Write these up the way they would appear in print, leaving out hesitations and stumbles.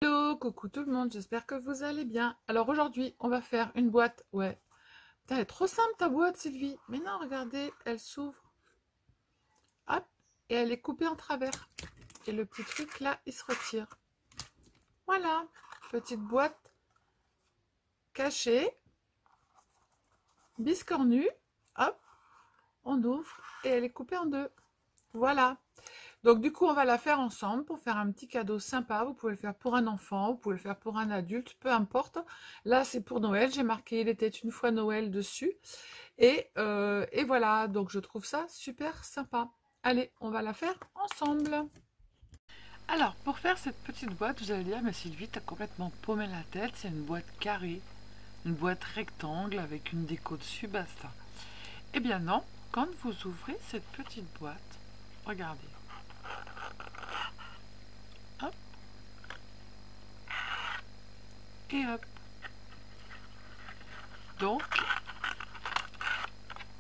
Hello, coucou tout le monde, j'espère que vous allez bien. Alors aujourd'hui, on va faire une boîte. Ouais, putain, elle est trop simple ta boîte, Sylvie. Mais non, regardez, elle s'ouvre. Hop, et elle est coupée en travers. Et le petit truc là, il se retire. Voilà, petite boîte cachée, biscornue. Hop, on ouvre et elle est coupée en deux. Voilà. Donc du coup, on va la faire ensemble pour faire un petit cadeau sympa. Vous pouvez le faire pour un enfant, vous pouvez le faire pour un adulte, peu importe. Là, c'est pour Noël. J'ai marqué "Il était une fois Noël" dessus. Et voilà, donc je trouve ça super sympa. Allez, on va la faire ensemble. Alors, pour faire cette petite boîte, vous allez dire, mais Sylvie, t'as complètement paumé la tête. C'est une boîte carrée, une boîte rectangle avec une déco dessus, basta. Eh bien non, quand vous ouvrez cette petite boîte, regardez. Hop. Et hop. Donc,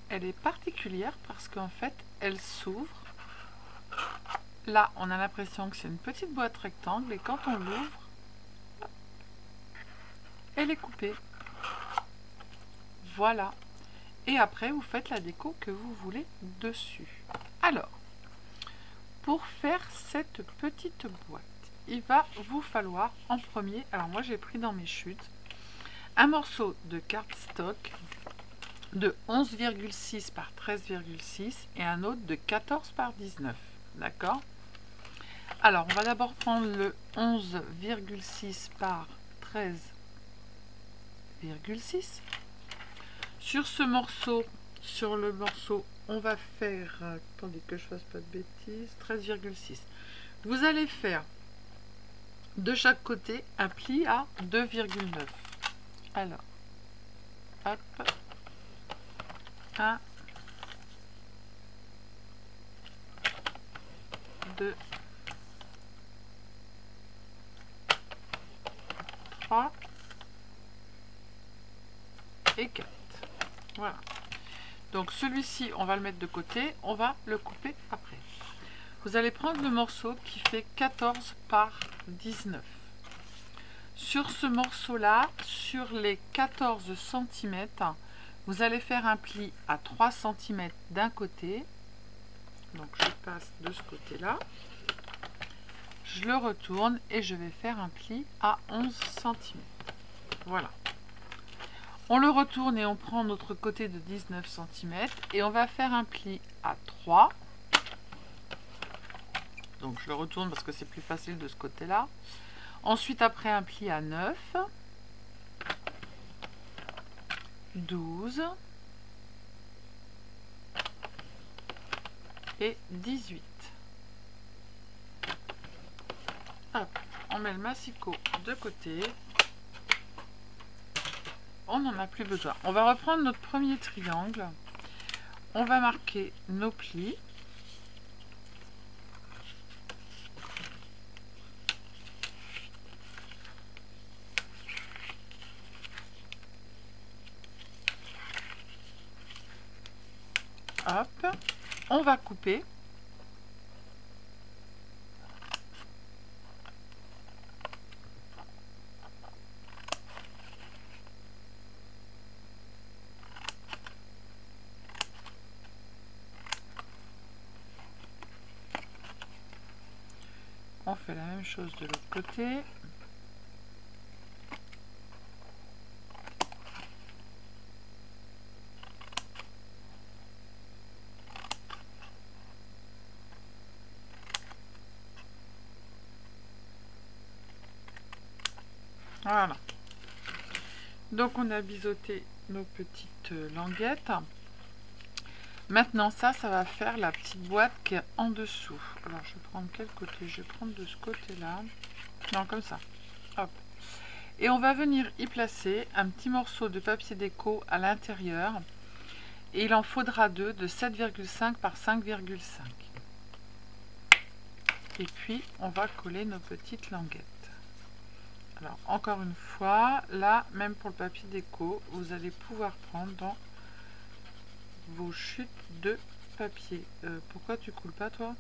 elle est particulière parce qu'en fait, elle s'ouvre. Là, on a l'impression que c'est une petite boîte rectangle et quand on l'ouvre, elle est coupée. Voilà. Et après, vous faites la déco que vous voulez dessus. Alors, pour faire cette petite boîte, il va vous falloir en premier, alors moi j'ai pris dans mes chutes, un morceau de cardstock de 11,6 par 13,6 et un autre de 14 par 19. D'accord? Alors, on va d'abord prendre le 11,6 par 13,6. Sur ce morceau, sur le morceau, on va faire, attendez que je fasse pas de bêtises, 13,6. Vous allez faire de chaque côté un pli à 2,9. Alors, hop, 1, 2, 3 et 4. Voilà. Donc celui-ci, on va le mettre de côté, on va le couper après. Vous allez prendre le morceau qui fait 14 par 19. Sur ce morceau-là, sur les 14 cm, vous allez faire un pli à 3 cm d'un côté. Donc je passe de ce côté-là. Je le retourne et je vais faire un pli à 11 cm. Voilà. On le retourne et on prend notre côté de 19 cm et on va faire un pli à 3. Donc je le retourne parce que c'est plus facile de ce côté-là. Ensuite, après un pli à 9, 12 et 18. Hop, on met le massicot de côté. On n'en a plus besoin. On va reprendre notre premier triangle. On va marquer nos plis. Hop, on va couper. On fait la même chose de l'autre côté. Voilà. Donc on a biseauté nos petites languettes. Maintenant ça va faire la petite boîte qui est en dessous. Alors je vais prendre quel côté? Je vais prendre de ce côté-là. Non, comme ça. Hop. Et on va venir y placer un petit morceau de papier déco à l'intérieur. Et il en faudra deux de 7,5 par 5,5. Et puis on va coller nos petites languettes. Alors encore une fois, là, même pour le papier déco, vous allez pouvoir prendre dans vos chutes de papier. Pourquoi tu coules pas, toi?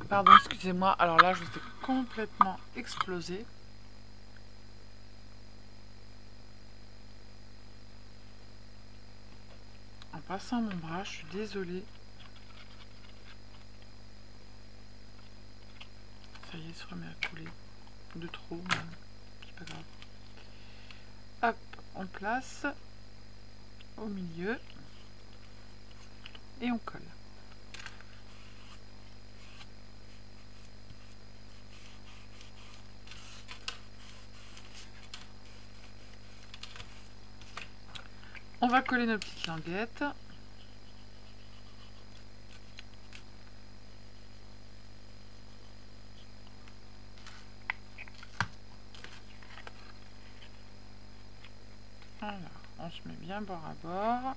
Pardon, excusez-moi. Alors là, je vous ai complètement explosé. En passant mon bras, je suis désolée. Ça y est, il se remet à couler. De trop, mais c'est pas grave. Hop, on place au milieu et on colle. On va coller nos petites languettes. Voilà, on se met bien bord à bord.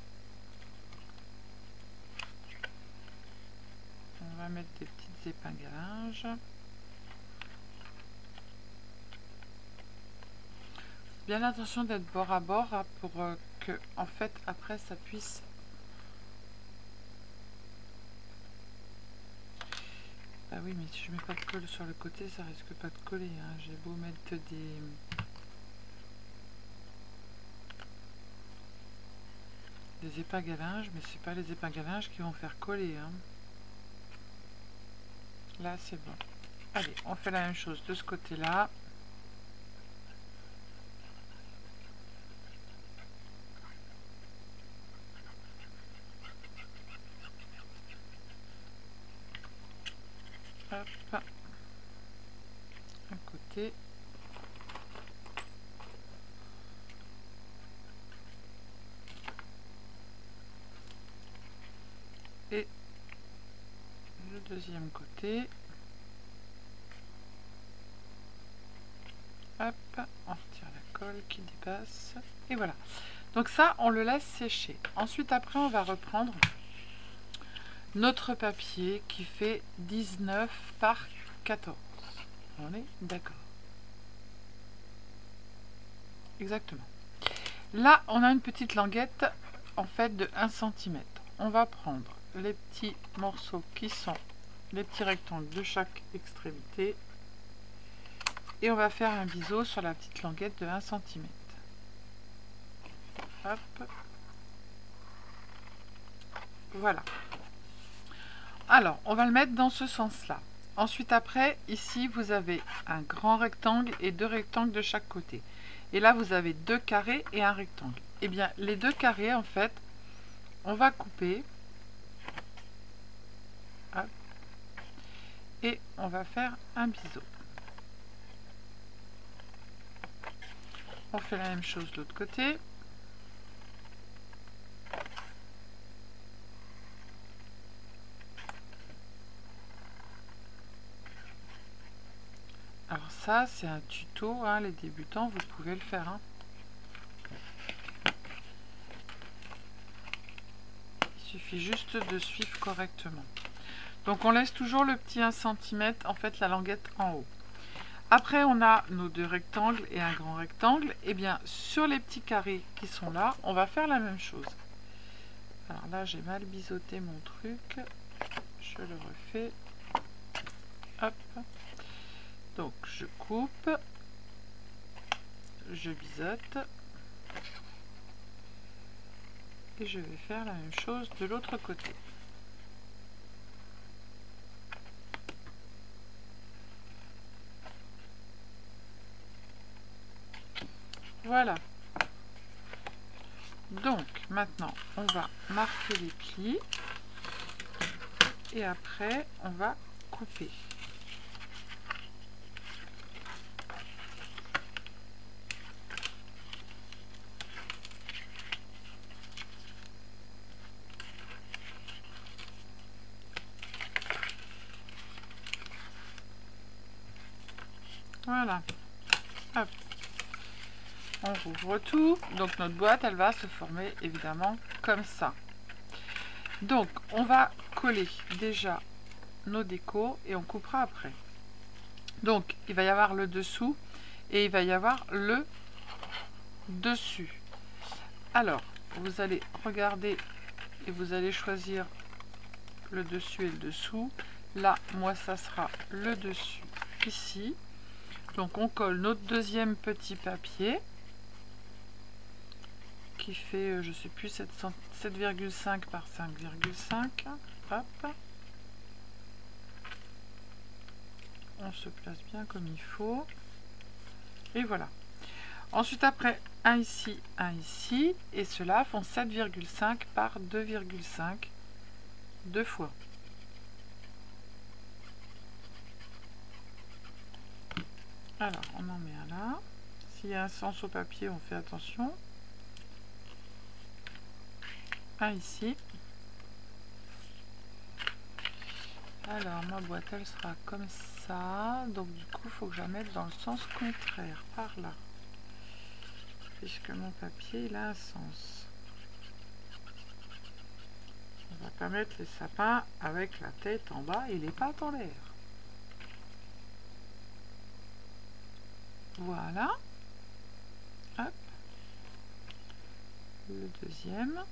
On va mettre des petites épingles à linge. Bien l'intention d'être bord à bord hein, pour que, en fait, après ça puisse. Bah oui, mais si je mets pas de colle sur le côté, ça risque pas de coller. Hein. J'ai beau mettre des épingles à linge, mais c'est pas les épingles à linge qui vont faire coller. Hein. Là, c'est bon. Allez, on fait la même chose de ce côté-là. Hop. Un côté. Et le deuxième côté. Hop, on retire la colle qui dépasse. Et voilà. Donc ça, on le laisse sécher. Ensuite, après, on va reprendre notre papier qui fait 19 par 14. On est d'accord. Exactement. Là, on a une petite languette en fait de 1 cm. On va prendre les petits morceaux qui sont les petits rectangles de chaque extrémité et on va faire un biseau sur la petite languette de 1 cm. Hop. Voilà. Alors, on va le mettre dans ce sens-là. Ensuite, après, ici, vous avez un grand rectangle et 2 rectangles de chaque côté. Et là, vous avez 2 carrés et un rectangle. Eh bien, les 2 carrés, en fait, on va couper. Hop. Et on va faire un biseau. On fait la même chose de l'autre côté. Alors ça, c'est un tuto, hein, les débutants, vous pouvez le faire. Hein. Il suffit juste de suivre correctement. Donc on laisse toujours le petit 1 cm, en fait, la languette en haut. Après, on a nos 2 rectangles et un grand rectangle. Et bien, sur les petits carrés qui sont là, on va faire la même chose. Alors là, j'ai mal biseauté mon truc. Je le refais. Hop. Donc, je coupe. Je biseaute. Et je vais faire la même chose de l'autre côté. Voilà. Donc, maintenant, on va marquer les plis. Et après, on va couper. Voilà. Hop. On rouvre tout. Donc notre boîte, elle va se former évidemment comme ça. Donc on va coller déjà nos décos et on coupera après. Donc il va y avoir le dessous et il va y avoir le dessus. Alors vous allez regarder et vous allez choisir le dessus et le dessous. Là, moi, ça sera le dessus ici. Donc on colle notre deuxième petit papier qui fait, je sais plus, 7,5 par 5,5. Hop. On se place bien comme il faut. Et voilà. Ensuite, après, un ici, et ceux-là font 7,5 par 2,5 deux fois. Alors, on en met un là. S'il y a un sens au papier, on fait attention. Un ici. Alors, ma boîte, elle sera comme ça. Donc, du coup, il faut que je la mette dans le sens contraire, par là. Puisque mon papier, il a un sens. On va pas mettre les sapins avec la tête en bas et les pattes en l'air. Voilà. Hop. Le deuxième.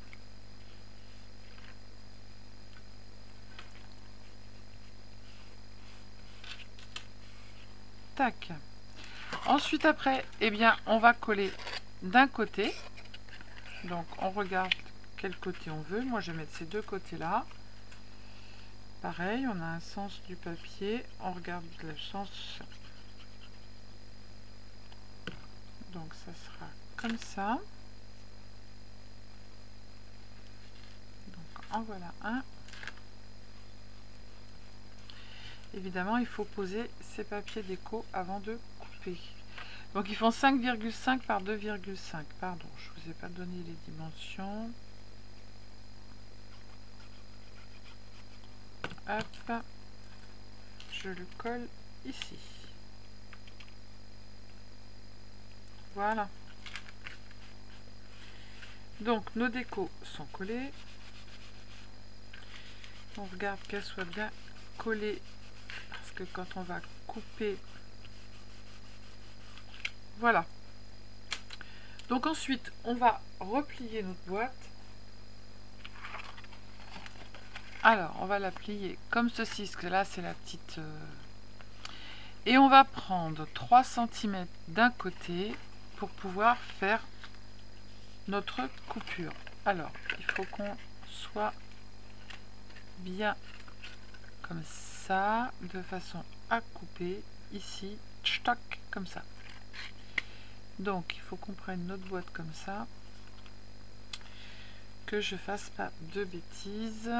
Tac. Ensuite, après, eh bien, on va coller d'un côté. Donc, on regarde quel côté on veut. Moi, je vais mettre ces deux côtés-là. Pareil, on a un sens du papier. On regarde le sens. Donc, ça sera comme ça. Donc, en voilà un. Évidemment, il faut poser ces papiers déco avant de couper. Donc, ils font 5,5 par 2,5. Pardon, je ne vous ai pas donné les dimensions. Hop, je le colle ici. Voilà. Donc, nos décos sont collés. On regarde qu'elles soient bien collées. Parce que quand on va couper... Voilà. Donc ensuite, on va replier notre boîte. Alors, on va la plier comme ceci, parce que là, c'est la petite... Et on va prendre 3 cm d'un côté pour pouvoir faire notre coupure. Alors, il faut qu'on soit bien comme ça, de façon à couper ici, stock, comme ça. Donc, il faut qu'on prenne notre boîte comme ça, que je fasse pas de bêtises.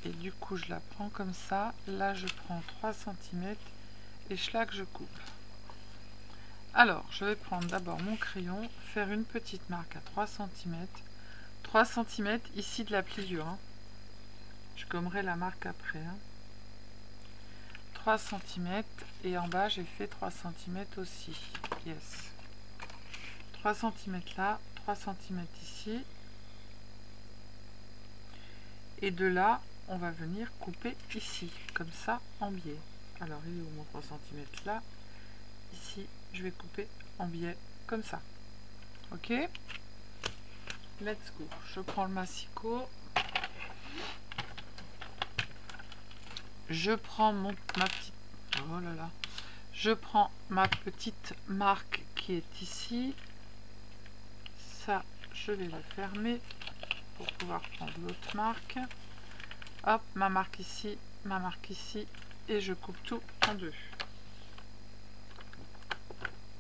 Et du coup, je la prends comme ça. Là, je prends 3 cm et schlac, je coupe. Alors, je vais prendre d'abord mon crayon, faire une petite marque à 3 cm. 3 cm ici de la pliure. Hein. Je gommerai la marque après. Hein. 3 cm et en bas, j'ai fait 3 cm aussi. Yes. 3 cm là, 3 cm ici. Et de là, on va venir couper ici, comme ça, en biais. Alors, il est où mon 3 cm là? Ici, je vais couper en biais, comme ça. Ok? Let's go. Je prends le massicot. Je prends ma petite... Oh là là. Je prends ma petite marque qui est ici. Ça, je vais la fermer pour pouvoir prendre l'autre marque. Hop, ma marque ici, et je coupe tout en deux.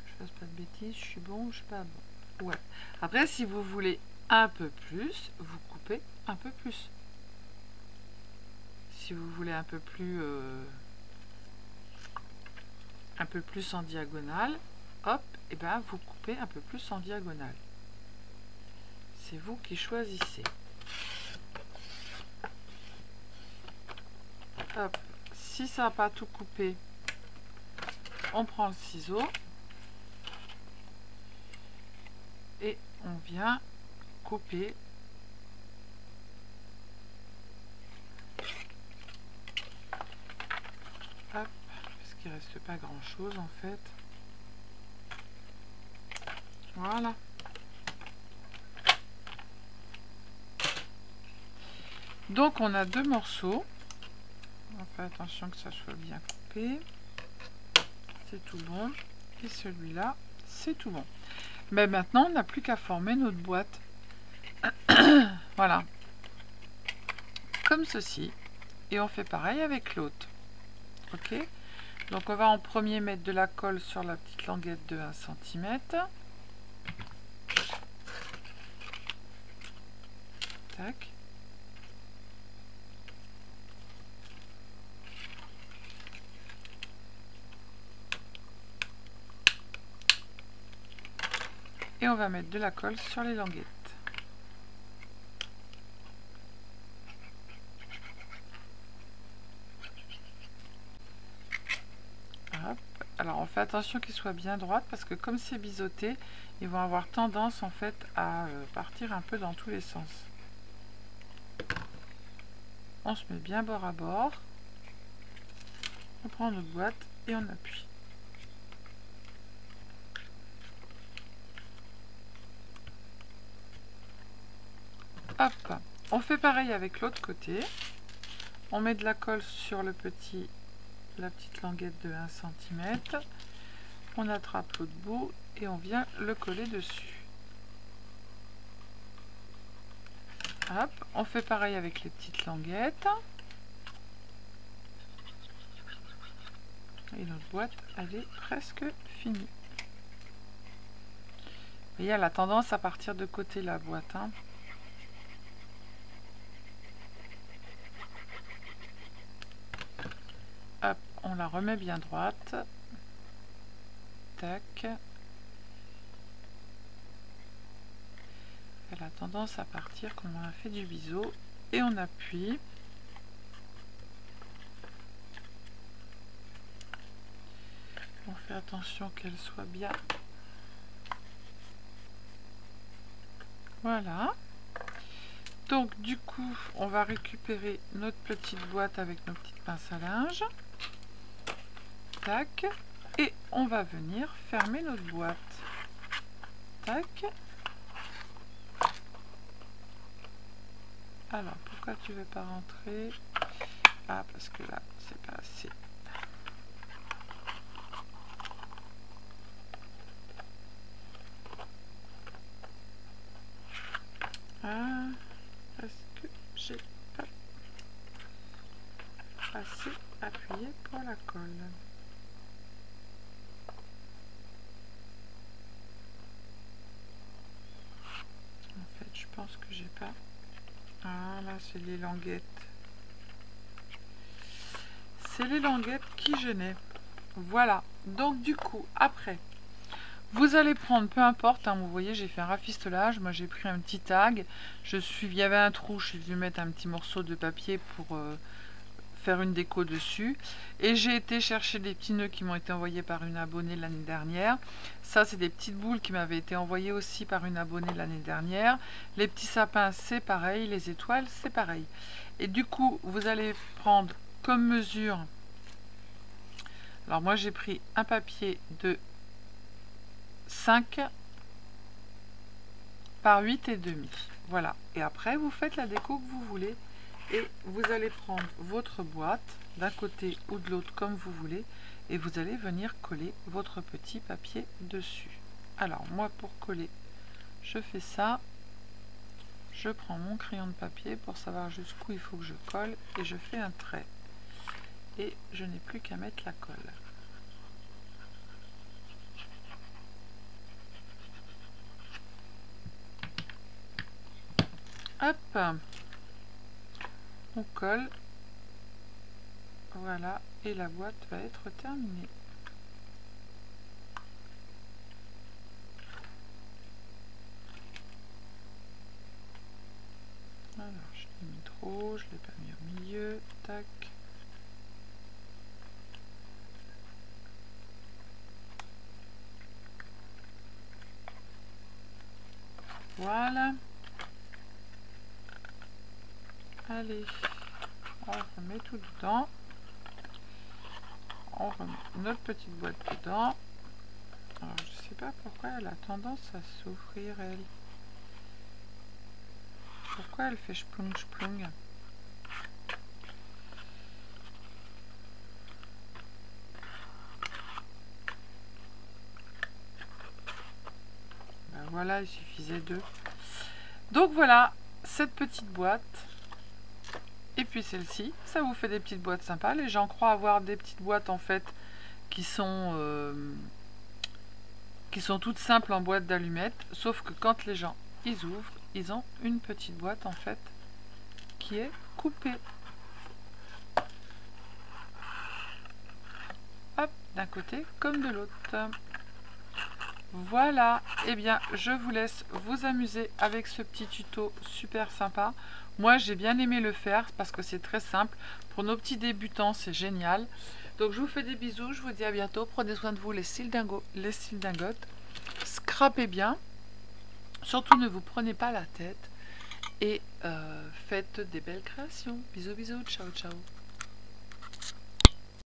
Je fasse pas de bêtises, je suis bon ou je suis pas bon? Ouais. Après, si vous voulez un peu plus, vous coupez un peu plus. Si vous voulez un peu plus en diagonale, hop, et ben vous coupez un peu plus en diagonale. C'est vous qui choisissez. Hop, si ça n'a pas tout coupé, on prend le ciseau et on vient couper hop, parce qu'il reste pas grand chose en fait. Voilà. Donc on a deux morceaux. On fait attention que ça soit bien coupé. c'est tout bon. Et celui-là, c'est tout bon. Mais maintenant, on n'a plus qu'à former notre boîte. Voilà. Comme ceci. Et on fait pareil avec l'autre. Ok. Donc on va en premier mettre de la colle sur la petite languette de 1 cm. Tac. Et on va mettre de la colle sur les languettes. Hop. Alors on fait attention qu'il soit bien droite parce que comme c'est biseauté, ils vont avoir tendance en fait à partir un peu dans tous les sens. On se met bien bord à bord. On prend notre boîte et on appuie. Hop, on fait pareil avec l'autre côté. On met de la colle sur la petite languette de 1 cm. On attrape l'autre bout et on vient le coller dessus. Hop, on fait pareil avec les petites languettes. Et notre boîte, elle est presque finie. Vous voyez, elle a tendance à partir de côté la boîte. Hein. Hop, on la remet bien droite. Tac. Elle a tendance à partir comme on a fait du biseau. Et on appuie. On fait attention qu'elle soit bien. Voilà. Donc du coup, on va récupérer notre petite boîte avec nos petites pinces à linge. Tac. Et on va venir fermer notre boîte. Tac. Alors, pourquoi tu veux pas rentrer? Ah, parce que là, c'est pas assez. Ah, parce que j'ai pas assez appuyé pour la colle. En fait, je pense que j'ai pas. Ah, là, c'est les languettes. C'est les languettes qui gênaient. Voilà. Donc, du coup, après, vous allez prendre, peu importe, hein, vous voyez, j'ai fait un rafistolage. Moi, j'ai pris un petit tag. Il y avait un trou, je suis venue mettre un petit morceau de papier pour faire une déco dessus. Et j'ai été chercher des petits nœuds qui m'ont été envoyés par une abonnée l'année dernière. Ça, c'est des petites boules qui m'avaient été envoyées aussi par une abonnée l'année dernière. Les petits sapins, c'est pareil. Les étoiles, c'est pareil. Et du coup, vous allez prendre comme mesure... Alors moi, j'ai pris un papier de 5 par 8,5. Voilà. Et après, vous faites la déco que vous voulez. Et vous allez prendre votre boîte d'un côté ou de l'autre comme vous voulez. Et vous allez venir coller votre petit papier dessus. Alors, moi, pour coller, je fais ça. Je prends mon crayon de papier pour savoir jusqu'où il faut que je colle. Et je fais un trait. Et je n'ai plus qu'à mettre la colle. Hop, on colle, voilà, et la boîte va être terminée. Alors, je l'ai mis trop, je l'ai pas mis au milieu, tac. Voilà. Allez, on remet tout dedans. On remet notre petite boîte dedans. Alors, je sais pas pourquoi elle a tendance à s'ouvrir, elle. Pourquoi elle fait splung splung? voilà, il suffisait de... Donc voilà, cette petite boîte. Et puis celle-ci, ça vous fait des petites boîtes sympas. Les gens croient avoir des petites boîtes en fait qui sont toutes simples en boîte d'allumettes. Sauf que quand les gens ils ouvrent, ils ont une petite boîte en fait qui est coupée. Hop, d'un côté comme de l'autre. Voilà, et bien je vous laisse vous amuser avec ce petit tuto super sympa. Moi j'ai bien aimé le faire parce que c'est très simple. Pour nos petits débutants c'est génial. Donc je vous fais des bisous, je vous dis à bientôt. Prenez soin de vous les styles dingotes. Scrapez bien. Surtout ne vous prenez pas la tête. Et faites des belles créations. Bisous bisous, ciao ciao.